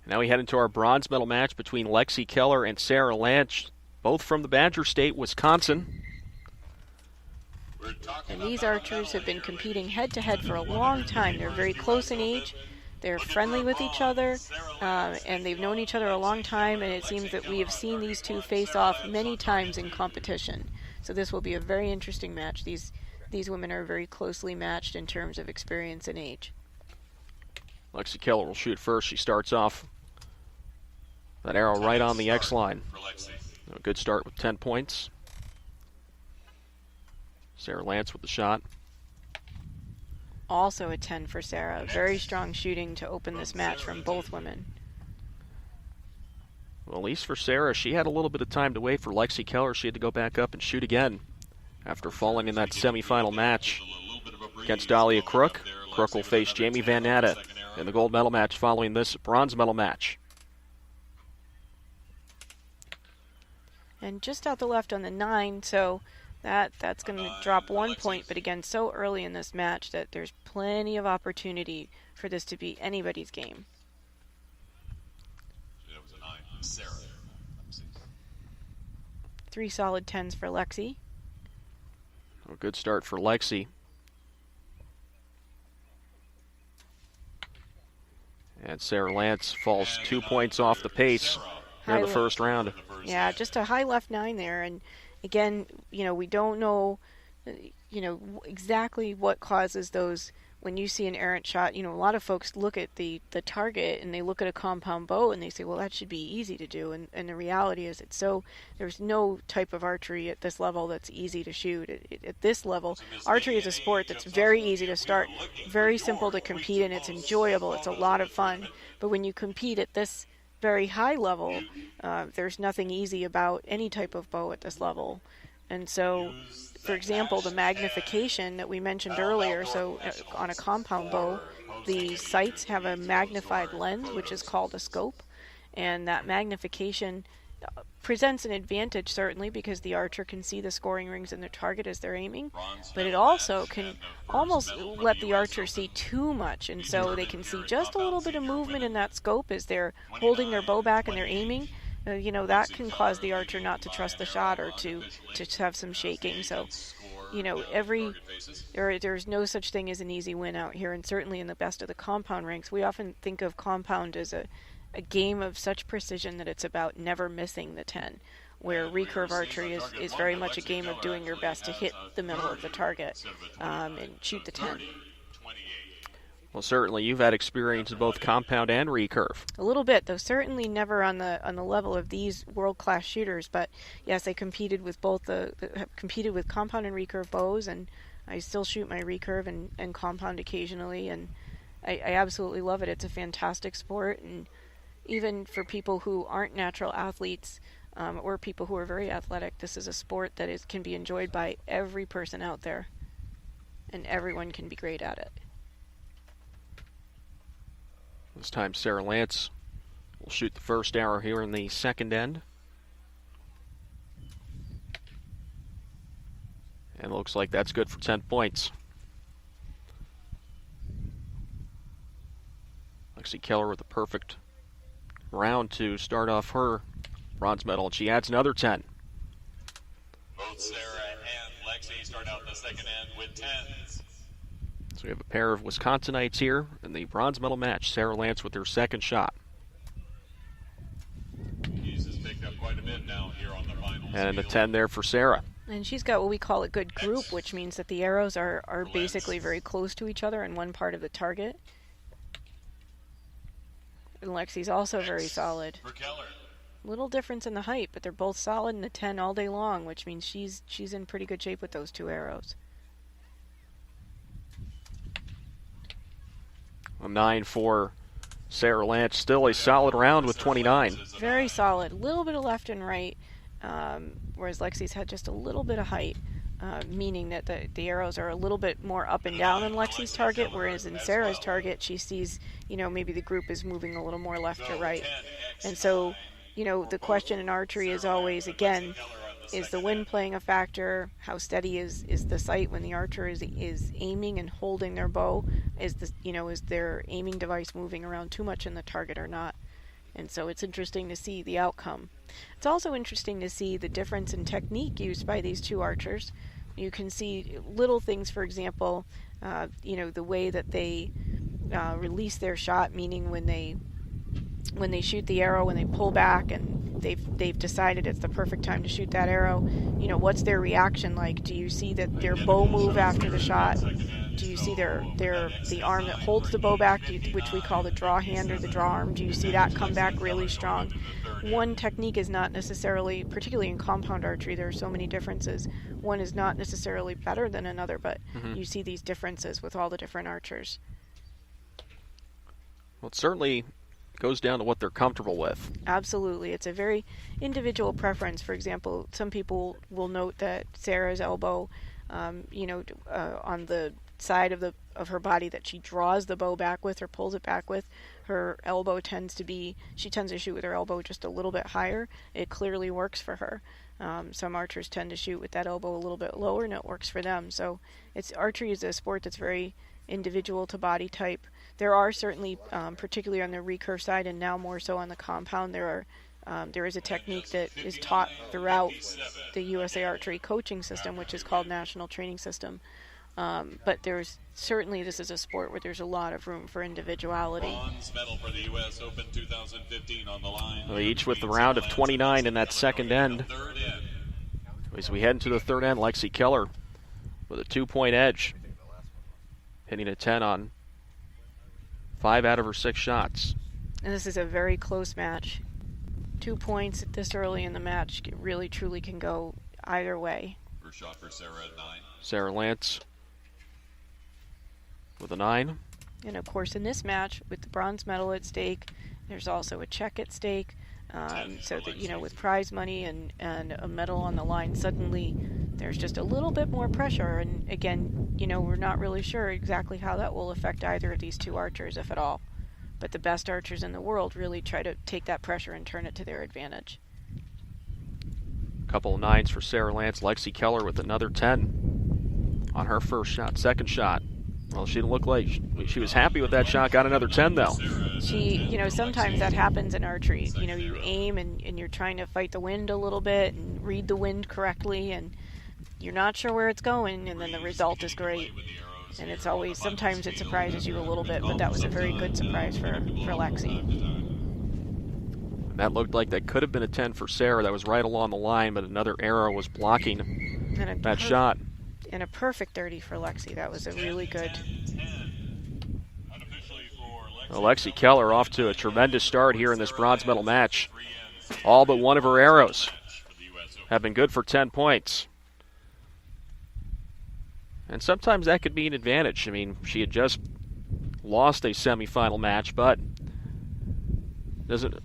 Now we head into our bronze medal match between Lexi Keller and Sarah Lance, both from the Badger State, Wisconsin. And these archers have been competing head-to-head for a long time. They're very close in age. They're friendly with each other, and they've known each other a long time, and it seems that we have seen these two face off many times in competition. So this will be a very interesting match. These women are very closely matched in terms of experience and age. Lexi Keller will shoot first. She starts off that arrow right on the X line. A good start with 10 points. Sarah Lance with the shot. Also a 10 for Sarah. Very strong shooting to open this match from both women. Well, at least for Sarah, she had a little bit of time to wait. For Lexi Keller, she had to go back up and shoot again after falling in that semifinal match against Dahlia Crook. Crook will face Jamie Van Natta in the gold medal match following this bronze medal match. And just out the left on the 9, so that's going to drop 1 point, but again, so early in this match that there's plenty of opportunity for this to be anybody's game. 3 solid 10s for Lexi. A good start for Lexi. And Sarah Lance falls 2 points off the pace here in the first round. Yeah, just a high left 9 there, and again, we don't know, exactly what causes those. When you see an errant shot, a lot of folks look at the target and they look at a compound bow and they say, well, that should be easy to do. And the reality is there's no type of archery at this level that's easy to shoot. At this level, archery is a sport that's very easy to start, very simple to compete in. It's enjoyable. It's a lot of fun. But when you compete at this very high level, there's nothing easy about any type of bow at this level. And so, for example, the magnification that we mentioned earlier, so on a compound bow, the sights have a magnified lens, which is called a scope, and that magnification presents an advantage, certainly, because the archer can see the scoring rings in their target as they're aiming, but it also can almost let the archer see too much, and so they can see just a little bit of movement in that scope as they're holding their bow back and they're aiming. That can cause the archer not to trust the shot or to have some shaking. So, there's no such thing as an easy win out here, and certainly in the best of the compound ranks, we often think of compound as a game of such precision that it's about never missing the 10, where recurve archery is very much a game of doing your best to hit the middle of the target and shoot the 10. Well, certainly you've had experience in both compound and recurve. A little bit, though certainly never on the level of these world-class shooters. But yes, I competed with competed with compound and recurve bows, and I still shoot my recurve and compound occasionally, and I absolutely love it. It's a fantastic sport, and even for people who aren't natural athletes or people who are very athletic, this is a sport that can be enjoyed by every person out there, and everyone can be great at it. This time Sarah Lance will shoot the first arrow here in the second end. And it looks like that's good for 10 points. Lexi Keller with a perfect round to start off her bronze medal, and she adds another 10. Both Sarah and Lexi start out the second end with 10s. So we have a pair of Wisconsinites here in the bronze medal match. Sarah Lance with her second shot. He's picked up quite a bit now here on the finals. And a 10 there for Sarah. And she's got what we call a good group, which means that the arrows are basically very close to each other in one part of the target. And Lexi's also very solid. Little difference in the height, but they're both solid in the 10 all day long, which means she's in pretty good shape with those two arrows. A 9 for Sarah Lance. Still a solid round with 29. Very solid. A little bit of left and right, whereas Lexi's had just a little bit of height, meaning that the arrows are a little bit more up and down in Lexi's target, whereas in Sarah's target, she sees, maybe the group is moving a little more left to right. And so, the question in archery is always, again, is the wind playing a factor? How steady is the sight when the archer is aiming and holding their bow? Is their aiming device moving around too much in the target or not? And so it's interesting to see the outcome. It's also interesting to see the difference in technique used by these two archers. You can see little things, for example, the way that they release their shot, meaning when they shoot the arrow, when they pull back and they've decided it's the perfect time to shoot that arrow, what's their reaction like? Do you see that their bow move after the shot? Do you see the arm that holds the bow back, which we call the draw hand or the draw arm? Do you see that come back really strong? One technique is not necessarily, particularly in compound archery, there are so many differences. One is not necessarily better than another, but you see these differences with all the different archers. Well, it certainly goes down to what they're comfortable with. Absolutely. It's a very individual preference. For example, some people will note that Sarah's elbow, on the side of her body that she draws the bow back with or pulls it back with, her elbow tends to shoot with her elbow just a little bit higher. It clearly works for her. Some archers tend to shoot with that elbow a little bit lower, and it works for them. So archery is a sport that's very individual to body type. There are certainly, particularly on the recurve side and now more so on the compound, there is a technique that is taught throughout the USA Archery coaching system, which is called National Training System. But this is a sport where there's a lot of room for individuality. Bronze medal for the US Open 2015 on the line. Well, each with the round of 29 in that second end. As we head into the third end, Lexi Keller with a 2-point edge, hitting a 10 on 5 out of her 6 shots. And this is a very close match. 2 points this early in the match really truly can go either way. First shot for Sarah at 9. Sarah Lance with a 9. And of course, in this match, with the bronze medal at stake, there's also a check at stake. So that, with prize money and a medal on the line, suddenly there's just a little bit more pressure. And again, we're not really sure exactly how that will affect either of these two archers, if at all. But the best archers in the world really try to take that pressure and turn it to their advantage. A couple of 9s for Sarah Lance. Lexi Keller with another 10 on her first shot. Second shot, well, she didn't look like she was happy with that shot. Got another 10 though. Sometimes that happens in archery. You aim and you're trying to fight the wind a little bit and read the wind correctly, and you're not sure where it's going, and then the result is great. And sometimes it surprises you a little bit, but that was a very good surprise for Lexi. And that looked like that could have been a 10 for Sarah. That was right along the line, but another arrow was blocking that shot. And a perfect 30 for Lexi. That was a really good. Well, Lexi Keller off to a tremendous start here in this bronze medal match. All but one of her arrows have been good for 10 points. And sometimes that could be an advantage. I mean, she had just lost a semifinal match, but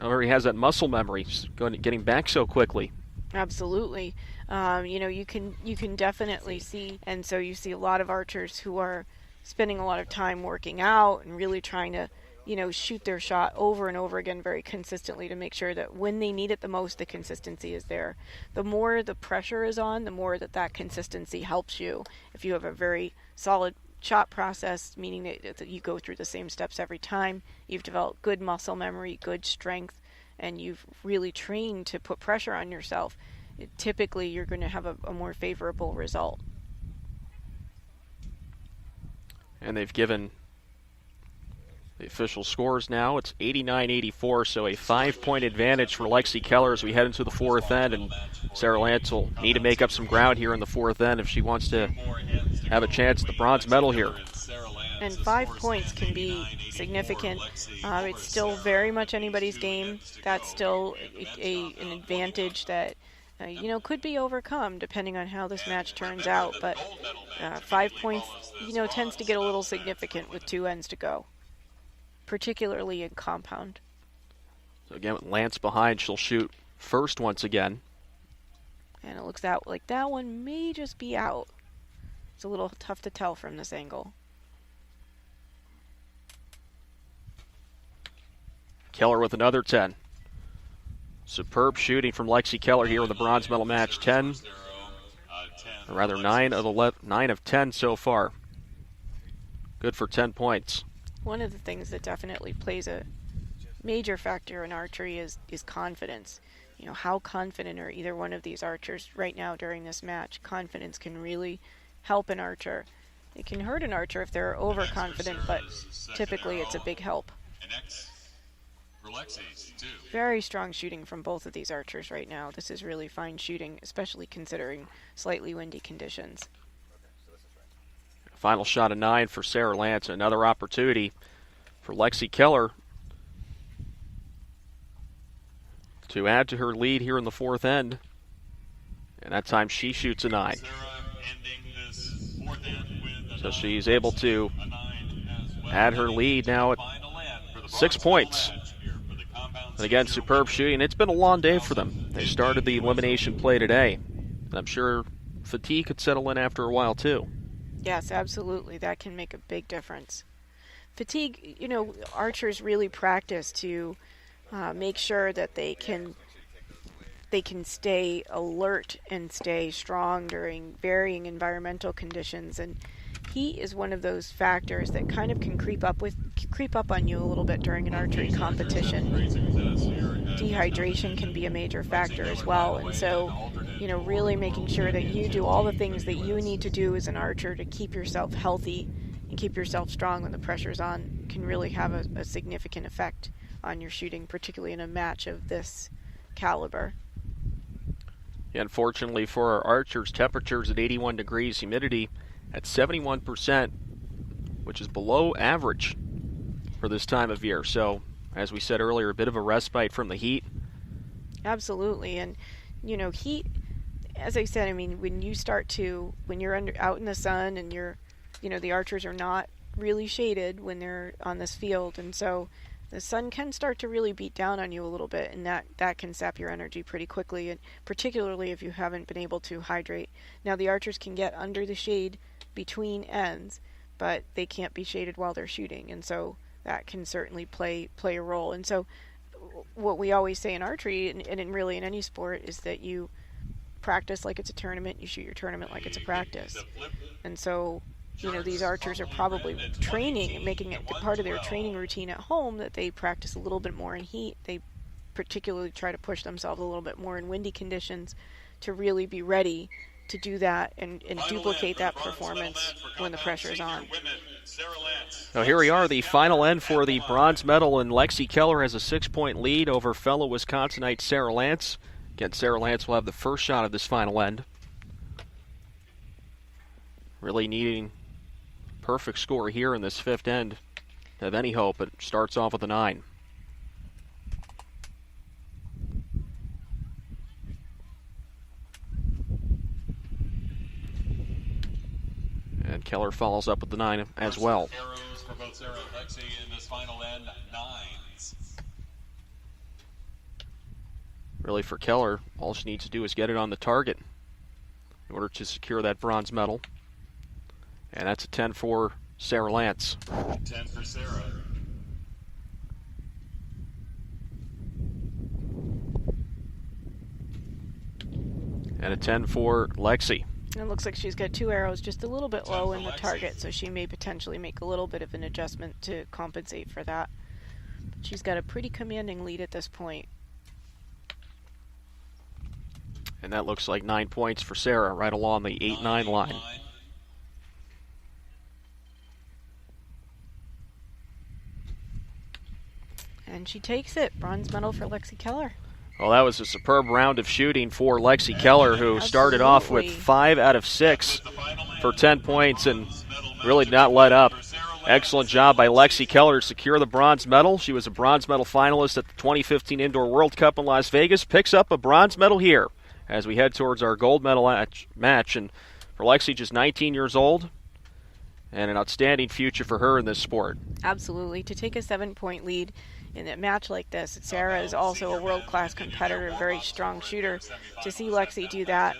already has that muscle memory, getting back so quickly. Absolutely. You can definitely see, and so you see a lot of archers who are spending a lot of time working out and really trying to, shoot their shot over and over again very consistently to make sure that when they need it the most, the consistency is there. The more the pressure is on, the more that consistency helps you. If you have a very solid shot process, meaning that you go through the same steps every time, you've developed good muscle memory, good strength, and you've really trained to put pressure on yourself, typically you're going to have a more favorable result. And they've given the official scores now. It's 89-84, so a 5-point advantage for Lexi Keller as we head into the fourth end, and Sarah Lance will need to make up some ground here in the fourth end if she wants to have a chance at the bronze medal here. And 5 points can be significant. It's still very much anybody's game. That's still an advantage that could be overcome depending on how this match turns out. But 5 points, tends to get a little significant with 2 ends to go, particularly in compound. So again, with Lance behind, she'll shoot first once again. And it looks out like that one may just be out. It's a little tough to tell from this angle. Keller with another 10. Superb shooting from Lexi Keller here in the bronze medal match. 9 of 10 so far. Good for 10 points. One of the things that definitely plays a Major factor in archery is confidence. You know, how confident are either one of these archers right now during this match? Confidence can really help an archer. It can hurt an archer if they're overconfident, but typically it's a big help. Very strong shooting from both of these archers right now. This is really fine shooting, especially considering slightly windy conditions. Final shot of 9 for Sarah Lance. Another opportunity for Lexi Keller to add to her lead here in the fourth end. And that time she shoots a 9. So she's able to add her lead now at 6 points. And again, superb shooting. It's been a long day for them. They started the elimination play today. And I'm sure fatigue could settle in after a while too. Yes, absolutely. That can make a big difference. Fatigue, you know, archers really practice to make sure that they can stay alert and stay strong during varying environmental conditions, and heat is one of those factors that kind of can creep up on you a little bit during an archery competition. Dehydration can be a major factor as well, and so, you know, really making sure that you do all the things that you need to do as an archer to keep yourself healthy and keep yourself strong when the pressure's on can really have a significant effect on your shooting, particularly in a match of this caliber. Unfortunately for our archers, temperatures at 81 degrees, humidity at 71%, which is below average for this time of year. So, as we said earlier, a bit of a respite from the heat. Absolutely. And, you know, heat, as I said, I mean, when you're out in the sun and the archers are not really shaded when they're on this field. And so the sun can start to really beat down on you a little bit, and that can sap your energy pretty quickly, and particularly if you haven't been able to hydrate. Now, the archers can get under the shade between ends, but they can't be shaded while they're shooting, and so that can certainly play a role. And so what we always say in archery, and really in any sport, is that you practice like it's a tournament, you shoot your tournament like it's a practice. And so, you know, these archers are probably training and making it part of their training routine at home that they practice a little bit more in heat. They particularly try to push themselves a little bit more in windy conditions to really be ready to do that and duplicate that performance when the pressure is on. Now here we are, the final end for the bronze medal, and Lexi Keller has a 6-point lead over fellow Wisconsinite Sarah Lance. Again, Sarah Lance will have the first shot of this final end. Really needing perfect score here in this fifth end to have any hope. It starts off with a 9. And Keller follows up with the 9 as well. Arrows for both Sarah and Lexi in this final end, 9s. Really, for Keller, all she needs to do is get it on the target in order to secure that bronze medal. And that's a 10 for Sarah Lance. 10 for Sarah. And a 10 for Lexi. And it looks like she's got 2 arrows just a little bit low in the target, so she may potentially make a little bit of an adjustment to compensate for that. But she's got a pretty commanding lead at this point. And that looks like 9 points for Sarah, right along the 8-9 line. And she takes it. Bronze medal for Lexi Keller. Well, that was a superb round of shooting for Lexi Keller, who started off with 5 out of 6 for 10 points and really did not let up. Excellent job by Lexi Keller to secure the bronze medal. She was a bronze medal finalist at the 2015 Indoor World Cup in Las Vegas. Picks up a bronze medal here as we head towards our gold medal match. And for Lexi, just 19 years old, and an outstanding future for her in this sport. Absolutely. To take a 7-point lead in a match like this, Sarah is also a world-class competitor, a very strong shooter. To see Lexi do that,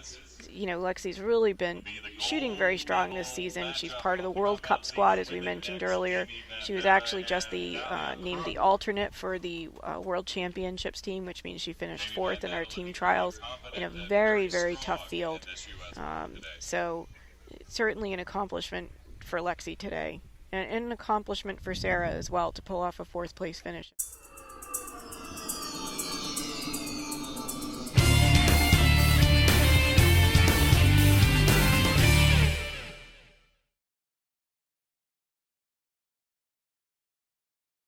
you know, Lexi's really been shooting very strong this season. She's part of the World Cup squad, as we mentioned earlier. She was actually just named the alternate for the World Championships team, which means she finished 4th in our team trials in a very, very tough field. So certainly an accomplishment for Lexi today, and an accomplishment for Sarah as well to pull off a 4th place finish.